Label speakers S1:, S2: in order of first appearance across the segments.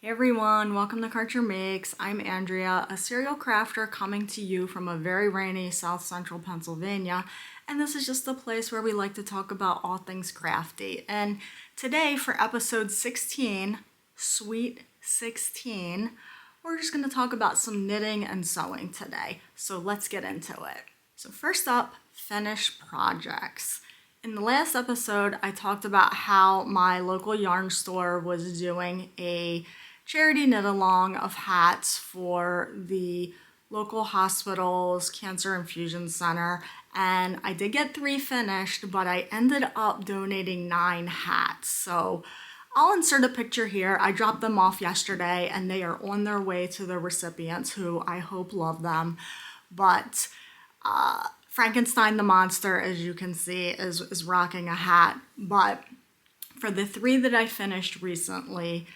S1: Hey everyone, welcome to Karchermakes. I'm Andrea, a serial crafter coming to you from a very rainy South Central Pennsylvania, and this is just a place where we like to talk about all things crafty. And today for episode 16, Sweet 16, we're just going to talk about some knitting and sewing today. So let's get into it. So first up, finished projects. In the last episode, I talked about how my local yarn store was doing a charity knit along of hats for the local hospital's cancer infusion center, and I did get 3 finished, but I ended up donating 9 hats. So I'll insert a picture here. I dropped them off yesterday and they are on their way to the recipients, who I hope love them. But Frankenstein the monster, as you can see, is rocking a hat. But for the 3 that I finished recently,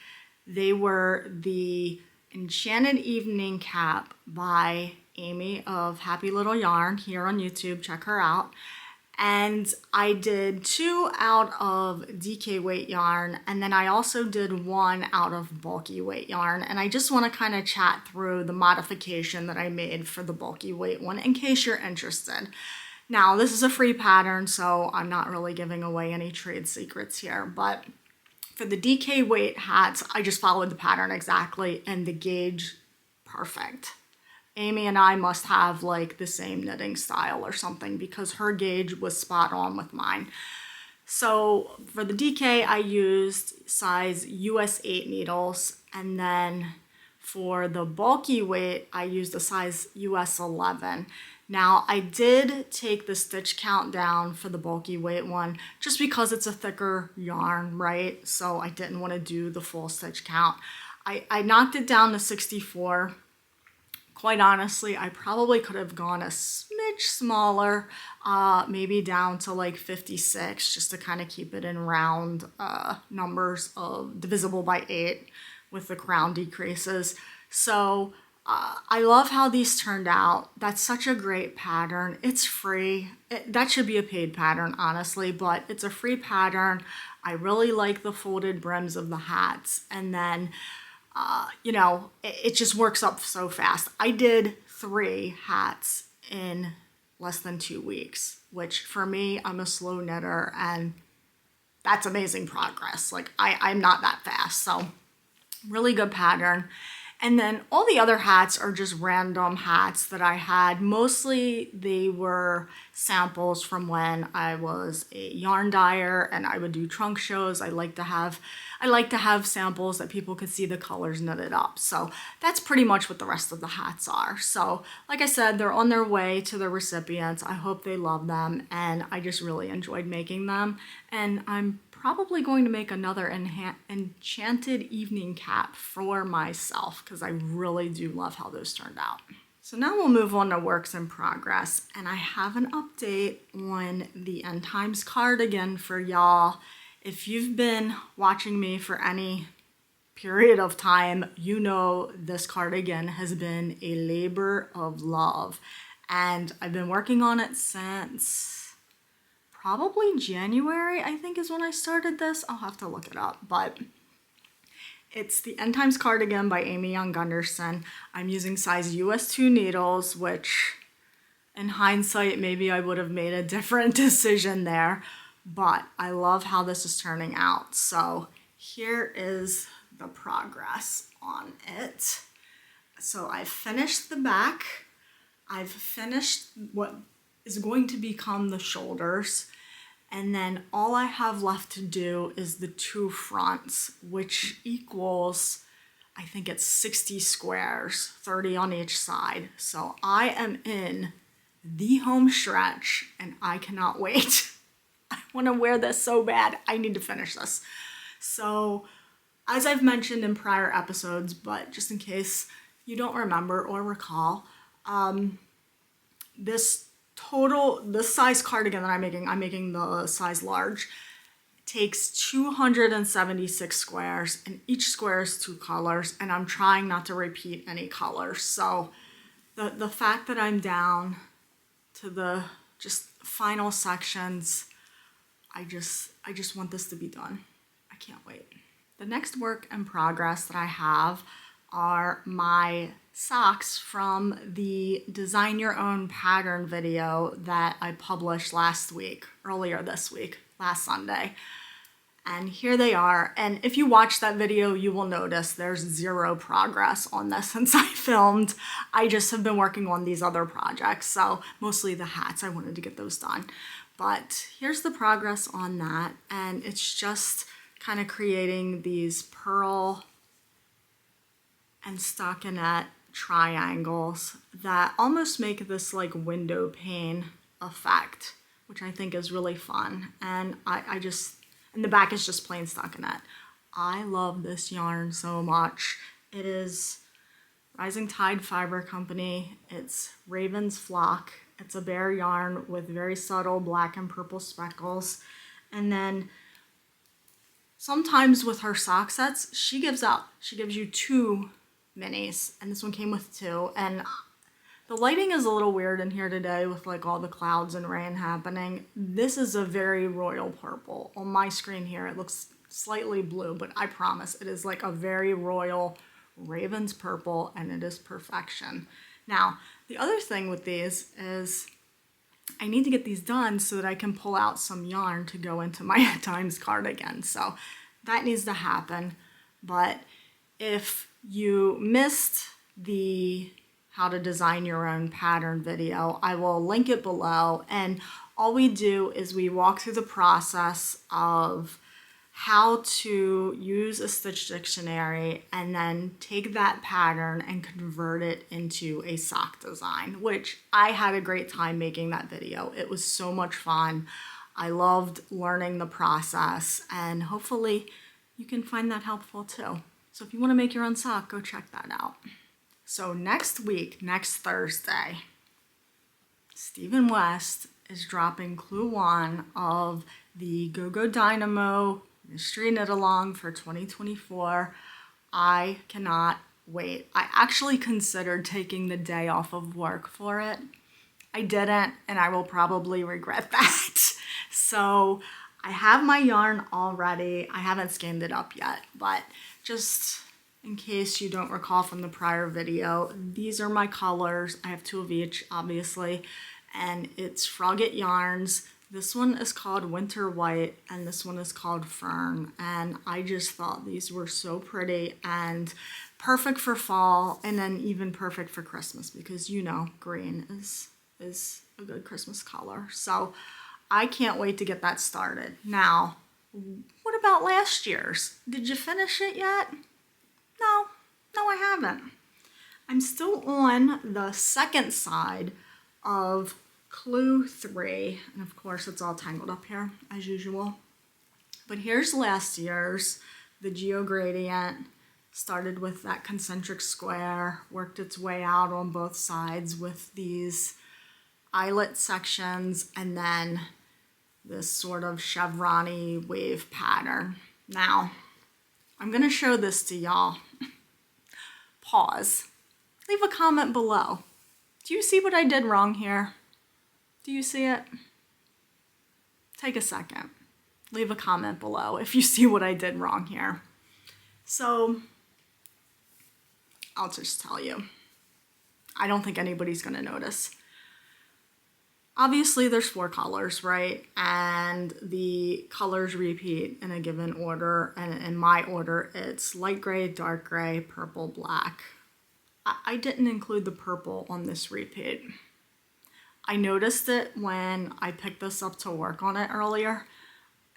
S1: they were the Enchanted Evening Cap by Amy of Happy Little Yarn here on YouTube. Check her out. And I did 2 out of DK weight yarn, and then I also did 1 out of bulky weight yarn. And I just want to kind of chat through the modification that I made for the bulky weight one in case you're interested. Now, this is a free pattern, so I'm not really giving away any trade secrets here, but for the DK weight hats, I just followed the pattern exactly, and the gauge, perfect. Amy and I must have like the same knitting style or something, because her gauge was spot on with mine. So for the DK, I used size US 8 needles, and then for the bulky weight, I used a size US 11. Now, I did take the stitch count down for the bulky weight one just because it's a thicker yarn, right? So I didn't want to do the full stitch count. I knocked it down to 64. Quite honestly, I probably could have gone a smidge smaller, maybe down to like 56, just to kind of keep it in round numbers of divisible by 8 with the crown decreases. So I love how these turned out. That's such a great pattern. It's free. That should be a paid pattern, honestly, but it's a free pattern. I really like the folded brims of the hats. And then, you know, it just works up so fast. I did 3 hats in less than 2 weeks, which for me, I'm a slow knitter, and that's amazing progress. Like, I'm not that fast. So really good pattern. And then all the other hats are just random hats that I had. Mostly they were samples from when I was a yarn dyer and I would do trunk shows. I like to have samples that people could see the colors knitted up. So that's pretty much what the rest of the hats are. So like I said, they're on their way to the recipients. I hope they love them, and I just really enjoyed making them. And I'm probably going to make another Enchanted Evening Cap for myself, because I really do love how those turned out. So now we'll move on to works in progress, and I have an update on the End Times cardigan for y'all. If you've been watching me for any period of time, you know this cardigan has been a labor of love, and I've been working on it since probably January, I think, is when I started this. I'll have to look it up, but it's the End Times cardigan by Amy on Gunderson. I'm using size US 2 needles, which in hindsight, maybe I would have made a different decision there, but I love how this is turning out. So here is the progress on it. So I've finished the back. I've finished what is going to become the shoulders, and then all I have left to do is the 2 fronts, which equals, I think it's 60 squares, 30 on each side. So I am in the home stretch, and I cannot wait. I want to wear this so bad. I need to finish this. So as I've mentioned in prior episodes, but just in case you don't remember or recall, this size cardigan that I'm making the size large, takes 276 squares, and each square is 2 colors, and I'm trying not to repeat any colors. So the fact that I'm down to the just final sections, I just want this to be done. I can't wait. The next work in progress that I have are my socks from the Design Your Own Pattern video that I published earlier this week, last Sunday. And here they are. And if you watch that video, you will notice there's zero progress on this since I filmed. I just have been working on these other projects. So mostly the hats, I wanted to get those done. But here's the progress on that. And it's just kind of creating these pearl and stockinette triangles that almost make this like window pane effect, which I think is really fun. And and the back is just plain stockinette. I love this yarn so much. It is Rising Tide Fiber Company. It's Raven's Flock. It's a bare yarn with very subtle black and purple speckles. And then sometimes with her sock sets, she gives you 2 minis, and this one came with 2. And the lighting is a little weird in here today with like all the clouds and rain happening. This is a very royal purple. On my screen here, it looks slightly blue, but I promise it is like a very royal Raven's purple, and it is perfection. Now, the other thing with these is I need to get these done so that I can pull out some yarn to go into my At Times cardigan. So that needs to happen. But if you missed the How to Design Your Own Pattern video, I will link it below. And all we do is we walk through the process of how to use a stitch dictionary and then take that pattern and convert it into a sock design, which I had a great time making that video. It was so much fun. I loved learning the process, and hopefully you can find that helpful too. So if you want to make your own sock, go check that out. So next week, next Thursday, Stephen West is dropping Clue 1 of the Go Dynamo Mystery Knit Along for 2024. I cannot wait. I actually considered taking the day off of work for it. I didn't, and I will probably regret that. So I have my yarn already. I haven't skimmed it up yet, but just in case you don't recall from the prior video, these are my colors. I have 2 of each, obviously, and it's Frogget Yarns. This one is called Winter White, and this one is called Fern, and I just thought these were so pretty and perfect for fall, and then even perfect for Christmas, because you know green is a good Christmas color. So I can't wait to get that started. Now, what about last year's? Did you finish it yet? No, I haven't. I'm still on the second side of Clue 3, and of course it's all tangled up here as usual. But here's last year's. The Geogradient started with that concentric square, worked its way out on both sides with these eyelet sections, and then this sort of chevron-y wave pattern. Now, I'm gonna show this to y'all. Pause. Leave a comment below. Do you see what I did wrong here? Do you see it? Take a second. Leave a comment below if you see what I did wrong here. So, I'll just tell you. I don't think anybody's gonna notice. Obviously there's 4 colors, right? And the colors repeat in a given order, and in my order it's light gray, dark gray, purple, black. I didn't include the purple on this repeat. I noticed it when I picked this up to work on it earlier.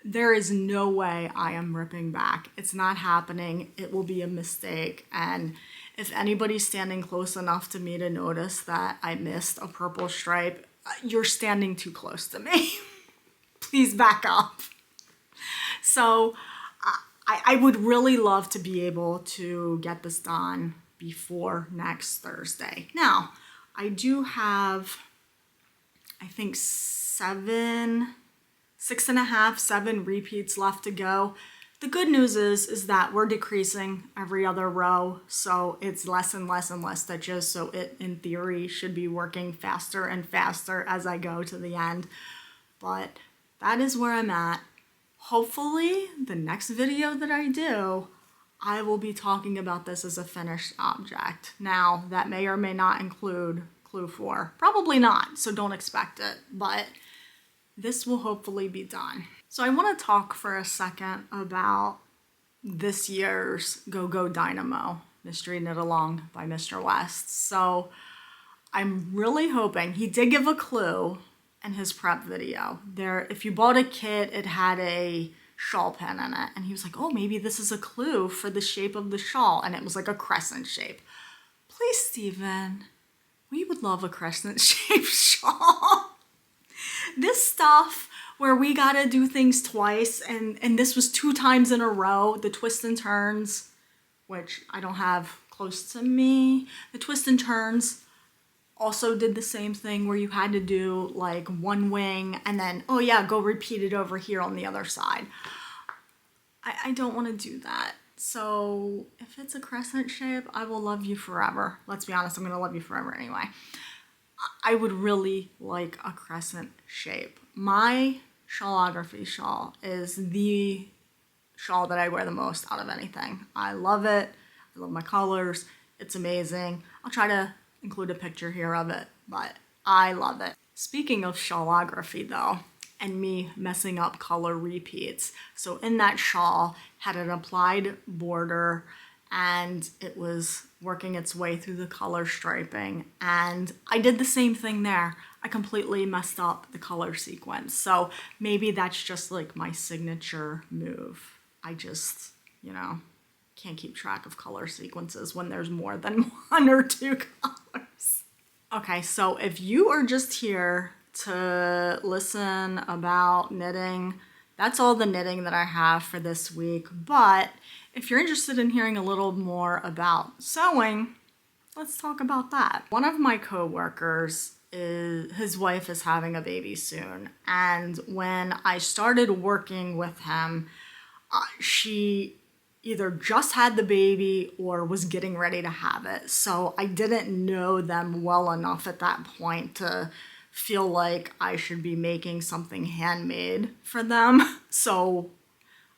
S1: There is no way I am ripping back. It's not happening. It will be a mistake. And if anybody's standing close enough to me to notice that I missed a purple stripe, you're standing too close to me. Please back up. So I would really love to be able to get this done before next Thursday. Now, I do have, I think 7 repeats left to go. The good news is that we're decreasing every other row, so it's less and less and less stitches, so it, in theory, should be working faster and faster as I go to the end. But that is where I'm at. Hopefully, the next video that I do, I will be talking about this as a finished object. Now, that may or may not include clue 4. Probably not, so don't expect it, but this will hopefully be done. So I want to talk for a second about this year's Go Dynamo Mystery Knit Along by Mr. West. So I'm really hoping, he did give a clue in his prep video. There, if you bought a kit, it had a shawl pin in it, and he was like, oh, maybe this is a clue for the shape of the shawl, and it was like a crescent shape. Please, Steven, we would love a crescent shaped shawl. This stuff where we gotta do things twice, and this was 2 times in a row, the twists and turns, which I don't have close to me. The twists and turns also did the same thing where you had to do like one wing and then, oh yeah, go repeat it over here on the other side. I don't want to do that. So if it's a crescent shape, I will love you forever. Let's be honest, I'm going to love you forever anyway. I would really like a crescent shape. My Shawlography shawl is the shawl that I wear the most out of anything. I love it. I love my colors. It's amazing. I'll try to include a picture here of it, but I love it. Speaking of Shawlography though, and me messing up color repeats, so in that shawl had an applied border and it was working its way through the color striping, and I did the same thing there. I completely messed up the color sequence, so maybe that's just like my signature move. I just, you know, can't keep track of color sequences when there's more than 1 or 2 colors. Okay, so if you are just here to listen about knitting, that's all the knitting that I have for this week. But if you're interested in hearing a little more about sewing, let's talk about that. One of my coworkers, his wife is having a baby soon, and when I started working with him, she either just had the baby or was getting ready to have it. So I didn't know them well enough at that point to feel like I should be making something handmade for them. So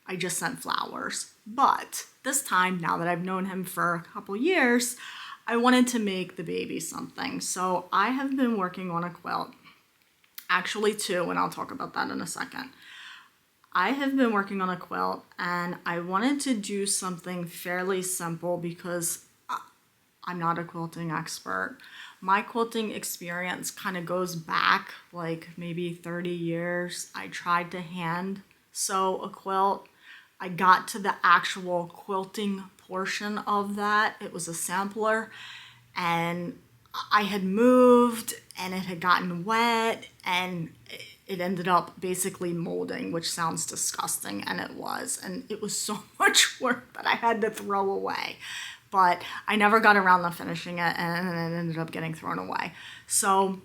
S1: I just sent flowers. But this time, now that I've known him for a couple years, I wanted to make the baby something. So I have been working on a quilt. Actually 2, and I'll talk about that in a second. I have been working on a quilt, and I wanted to do something fairly simple because I'm not a quilting expert. My quilting experience kind of goes back like maybe 30 years. I tried to hand sew a quilt. I got to the actual quilting portion of that. It was a sampler, and I had moved and it had gotten wet, and it ended up basically molding, which sounds disgusting, and it was. And it was so much work that I had to throw away. But I never got around to finishing it, and it ended up getting thrown away. So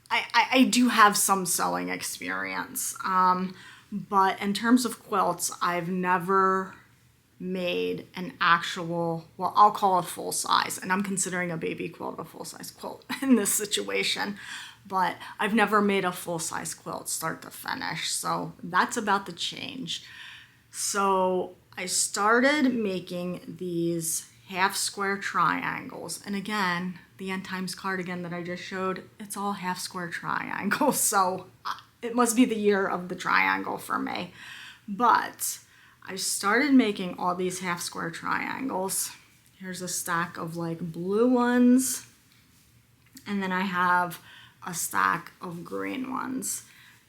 S1: I do have some sewing experience. But in terms of quilts, I've never made an actual, well, I'll call it full size, and I'm considering a baby quilt a full-size quilt in this situation, but I've never made a full-size quilt start to finish, so that's about to change. So I started making these half square triangles, and again, the N times cardigan that I just showed, it's all half square triangles, so it must be the year of the triangle for me. But I started making all these half square triangles. Here's a stack of like blue ones, and then I have a stack of green ones.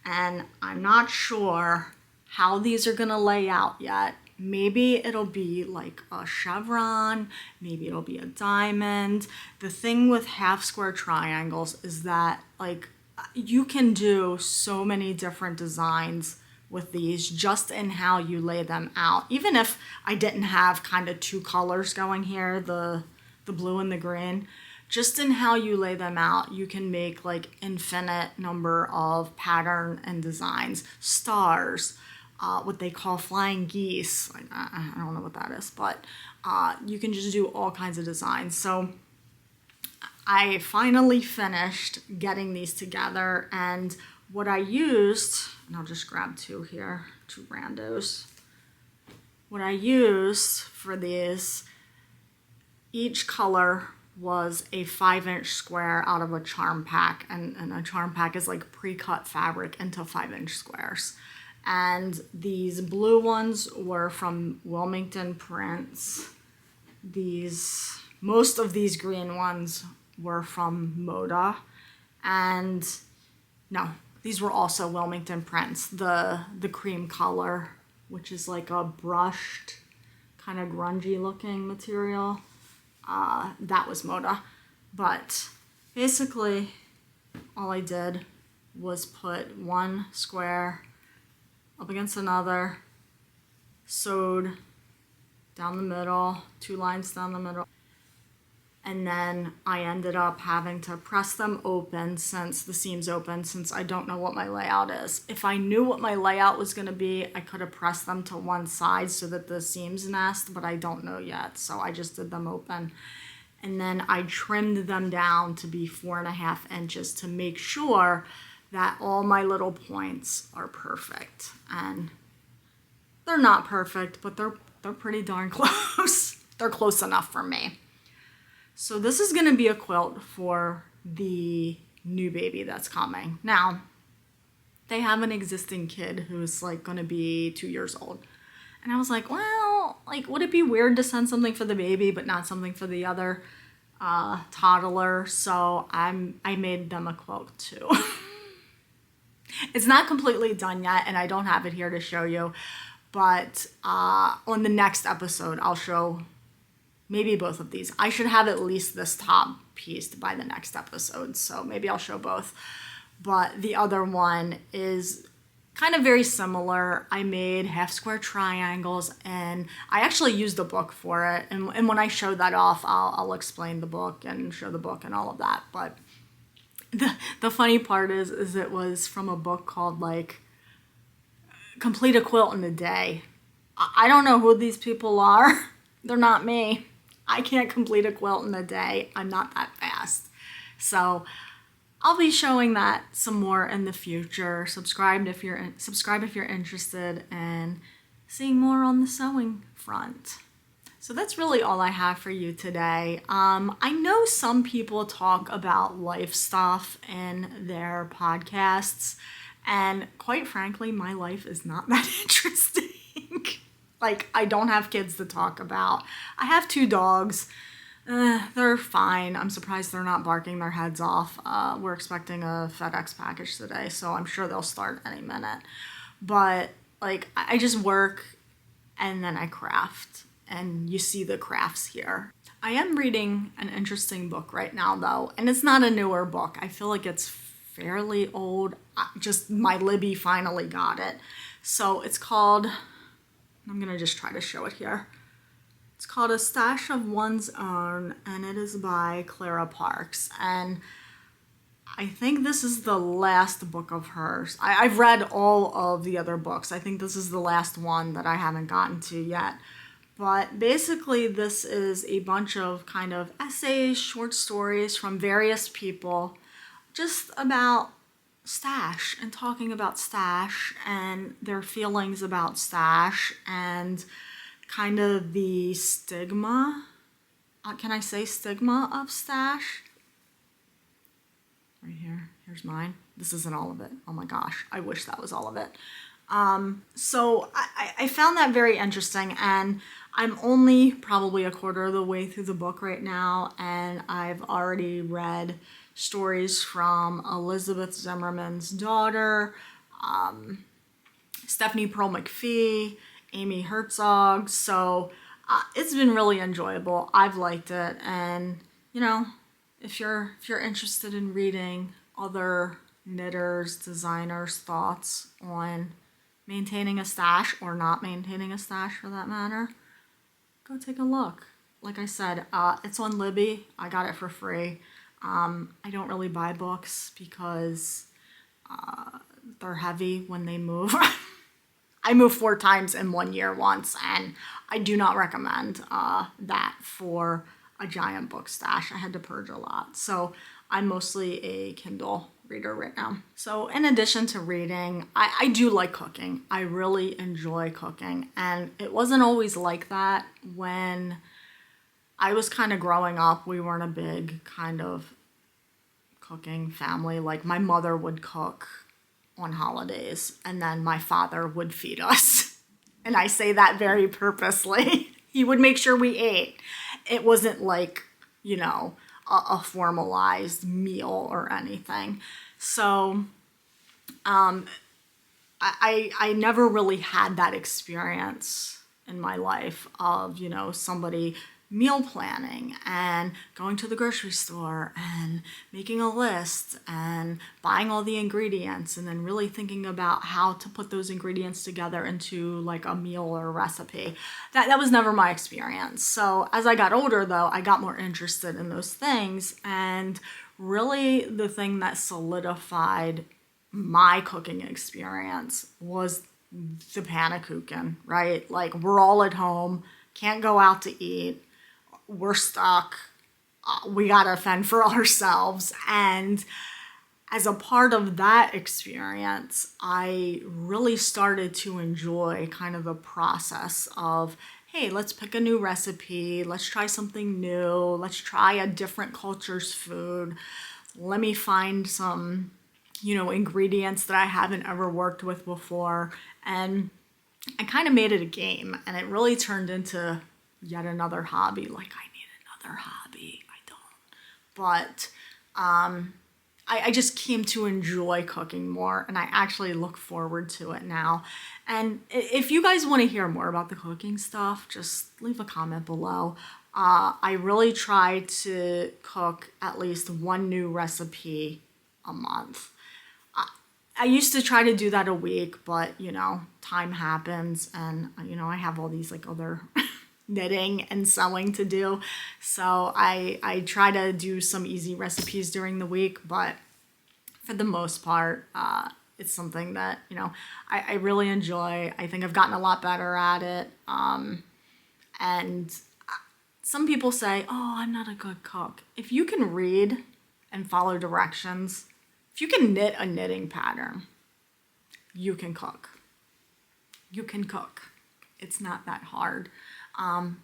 S1: And I'm not sure how these are gonna lay out yet. Maybe it'll be like a chevron, maybe it'll be a diamond. The thing with half square triangles is that like you can do so many different designs with these just in how you lay them out. Even if I didn't have kind of 2 colors going here, the blue and the green, just in how you lay them out, you can make like infinite number of pattern and designs. Stars, what they call flying geese. I don't know what that is, but you can just do all kinds of designs. So I finally finished getting these together, and what I used, and I'll just grab 2 here, 2 randos. what I used for these, each color was a 5-inch square out of a charm pack, and a charm pack is like pre-cut fabric into 5-inch squares. And these blue ones were from Wilmington Prints. Most of these green ones were from Moda, and no, these were also Wilmington Prints. The cream color, which is like a brushed, kind of grungy looking material, that was Moda. But basically, all I did was put one square up against another, sewed down the middle, 2 lines down the middle, and then I ended up having to press them open since the seam's open, since I don't know what my layout is. If I knew what my layout was going to be, I could have pressed them to one side so that the seams nest, but I don't know yet, so I just did them open. And then I trimmed them down to be 4.5 inches to make sure that all my little points are perfect. And they're not perfect, but they're pretty darn close. They're close enough for me. So this is going to be a quilt for the new baby that's coming. Now, they have an existing kid who's like going to be 2 years old. And I was like, well, like, would it be weird to send something for the baby but not something for the other toddler? So I made them a quilt too. It's not completely done yet, and I don't have it here to show you. But on the next episode, I'll show maybe both of these. I should have at least this top piece by the next episode, so maybe I'll show both. But the other one is kind of very similar. I made half square triangles, and I actually used the book for it. And when I show that off, I'll explain the book and show the book and all of that. But the funny part is it was from a book called like Complete a Quilt in a Day. I don't know who these people are. They're not me. I can't complete a quilt in a day. I'm not that fast. So I'll be showing that some more in the future. Subscribe if you're interested in seeing more on the sewing front. So that's really all I have for you today. I know some people talk about life stuff in their podcasts, and quite frankly, my life is not that interesting. Like, I don't have kids to talk about. I have 2 dogs. They're fine. I'm surprised they're not barking their heads off. We're expecting a FedEx package today, so I'm sure they'll start any minute. But, like, I just work and then I craft. And you see the crafts here. I am reading an interesting book right now, though, and it's not a newer book. I feel like it's fairly old. Just my Libby finally got it. So it's called, I'm going to just try to show it here. It's called A Stash of One's Own, and it is by Clara Parks. And I think this is the last book of hers. I've read all of the other books. I think this is the last one that I haven't gotten to yet. But basically, this is a bunch of kind of essays, short stories from various people just about stash and talking about stash and their feelings about stash and kind of the stigma. Can I say stigma of stash? Right here. Here's mine. This isn't all of it. Oh my gosh. I wish that was all of it. So I found that very interesting, and I'm only probably a quarter of the way through the book right now, and I've already read stories from Elizabeth Zimmerman's daughter, Stephanie Pearl McPhee, Amy Herzog. So it's been really enjoyable. I've liked it, and you know, if you're interested in reading other knitters, designers' thoughts on maintaining a stash or not maintaining a stash for that matter, go take a look. Like I said, it's on Libby. I got it for free. I don't really buy books because they're heavy when they move. I moved 4 times in 1 year once, and I do not recommend that for a giant book stash. I had to purge a lot. So I'm mostly a Kindle reader right now. So in addition to reading, I do like cooking. I really enjoy cooking. And it wasn't always like that when I was kind of growing up. We weren't a big kind of cooking family. Like my mother would cook on holidays and then my father would feed us. And I say that very purposely. He would make sure we ate. It wasn't like, you know, a formalized meal or anything. So I never really had that experience in my life of, you know, somebody meal planning and going to the grocery store and making a list and buying all the ingredients and then really thinking about how to put those ingredients together into like a meal or a recipe. That was never my experience. So as I got older though, I got more interested in those things, and really the thing that solidified my cooking experience was the pannkuchen, right? Like we're all at home, can't go out to eat, we're stuck, we gotta fend for ourselves. And as a part of that experience, I really started to enjoy kind of the process of, hey, let's pick a new recipe, let's try something new, let's try a different culture's food, let me find some, you know, ingredients that I haven't ever worked with before. And I kind of made it a game, and it really turned into yet another hobby. Like I need another hobby. I don't. But I just came to enjoy cooking more, and I actually look forward to it now. And if you guys want to hear more about the cooking stuff, just leave a comment below. I really try to cook at least one new recipe a month. I used to try to do that a week, but, you know, time happens, and, you know, I have all these like other knitting and sewing to do. So I try to do some easy recipes during the week, but for the most part, it's something that, you know, I really enjoy. I think I've gotten a lot better at it. And some people say, oh, I'm not a good cook. If you can read and follow directions, if you can knit a knitting pattern, you can cook. You can cook. It's not that hard.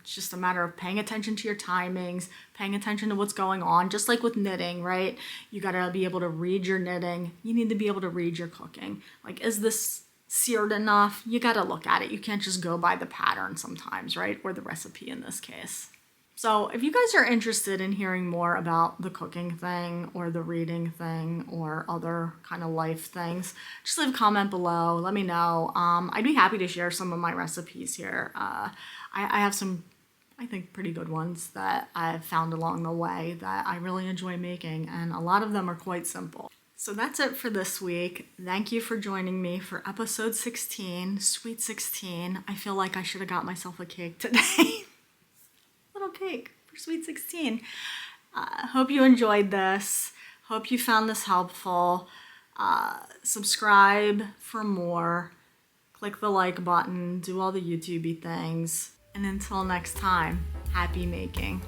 S1: It's just a matter of paying attention to your timings, paying attention to what's going on, just like with knitting, right? You gotta be able to read your knitting. You need to be able to read your cooking. Like, is this seared enough? You gotta look at it. You can't just go by the pattern sometimes, right? Or the recipe in this case. So if you guys are interested in hearing more about the cooking thing or the reading thing or other kind of life things, just leave a comment below. Let me know. I'd be happy to share some of my recipes here. I have some, I think, pretty good ones that I've found along the way that I really enjoy making, and a lot of them are quite simple. So that's it for this week. Thank you for joining me for episode 16, Sweet 16. I feel like I should have got myself a cake today. Little cake for Sweet 16. Hope you enjoyed this. Hope you found this helpful. Subscribe for more. Click the like button. Do all the YouTubey things. And until next time, happy making.